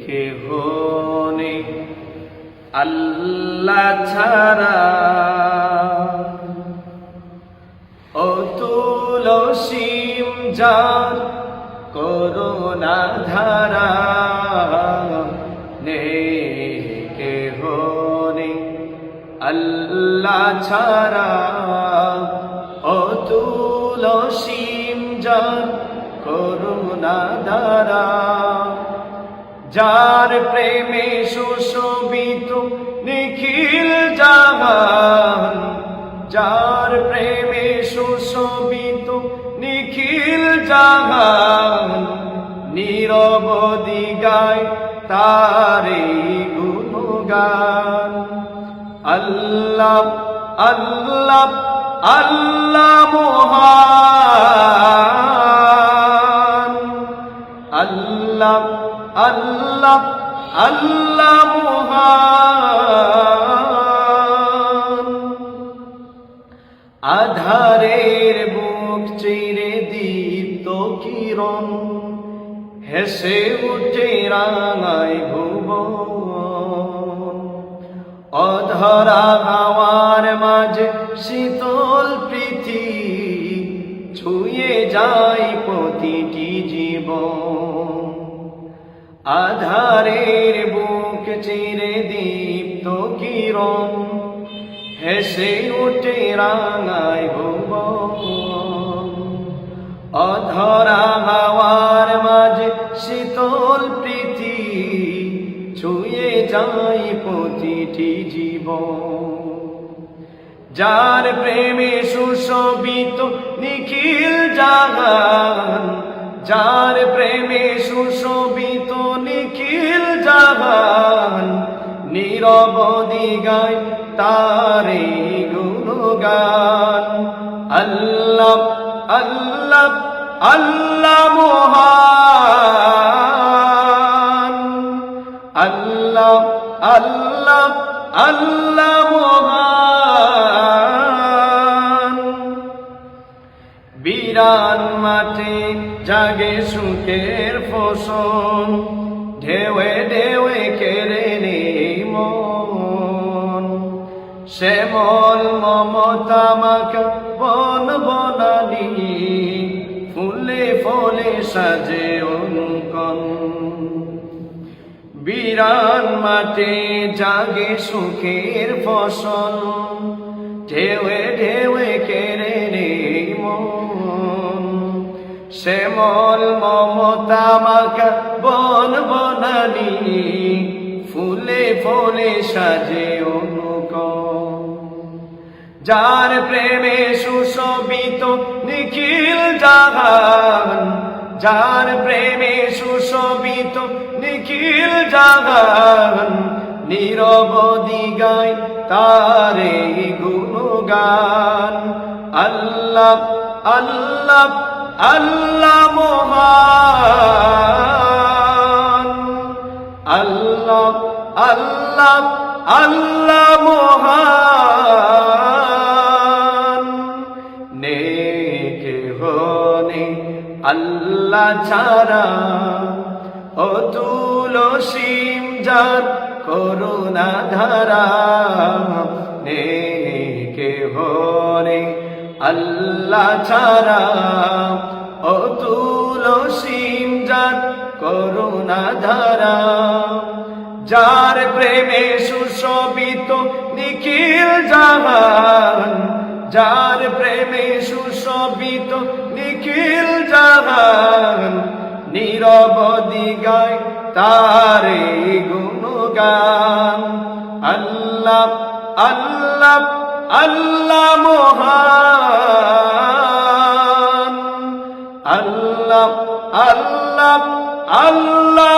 কেহ নেই আল্লাহ ছাড়া, অতুল অসীম যার করুণা ধারা। কেহ নেই আল্লাহ ছাড়া, অতুল অসীম যার করুণা ধারা। যার প্রেমে সুশোভিত নিখিল জাহান, যার প্রেমে সুশোভিত নিখিল জাহান, নিরবধি গায় তারে গুণগান। আল্লাহ আল্লাহ আল্লাহ মহান, আল্লাহ আল্লাহ আল্লাহ মহান। আধারের বুক চিরে দীপ্ত কিরণ, হেসে উঠে রাঙায় ভুবন। অধরা হাওয়ার মাঝে শীতল পৃথিবী, ছুঁয়ে যায় প্রতিটি জীবন। আধারের বুক চিরে দীপ্ত কিরণ, হেসে উঠে রাঙায় ভুবন। অধরা হাওয়ার মাঝে শীতল পৃথিবী, ছুঁয়ে যায় প্রতিটি জীবন। যার প্রেমে সুশোভিত নিখিল জাহান, যার প্রেমে সুশোভিত নিখিল জাহান, নিরবধি গায় তারে গুণগান। আল্লাহ আল্লাহ আল্লাহ মহান, আল্লাহ আল্লাহ আল্লাহ মহান। বিরান মাঠে জাগে সুখের ফসল, ঢেউয়ে ঢেউয়ে কেড়ে নেই মন। শ্যামল মমতা মাখা বন বনানি, ফুলে ফলে সাজে অঙ্কন। বিরান মাঠে জাগে সুখের ফসল, ঢেউয়ে ঢেউয়ে কেড়ে নেই মন। শ্যামল মমতা মাখা বন বনানি, ফুলে ফলে সাজে অনুকন। যার প্রেমে সুশোভিত নিখিল জাহান, যার প্রেমে সুশোভিত নিখিল জাহান, নিরবধি গায় তারে গুণগান। আল্লাহ আল্লাহ আল্লাহ মহান, আল্লাহ আল্লাহ আল্লাহ মহান। কেহ নেই আল্লাহ ছাড়া, অতুল অসীম যার করুণা ধারা। কেহ নেই আল্লাহ ছাড়া, অতুল অসীম যার করুণা ধারা। যার প্রেমে সুশোভিত নিখিল জাহান, যার প্রেমে সুশোভিত নিখিল জাহান, নিরবধি গায় তারে গুণগান। আল্লাহ আল্লাহ আল্লাহ মহান, আল্লাহ আল্লাহ আল্লাহ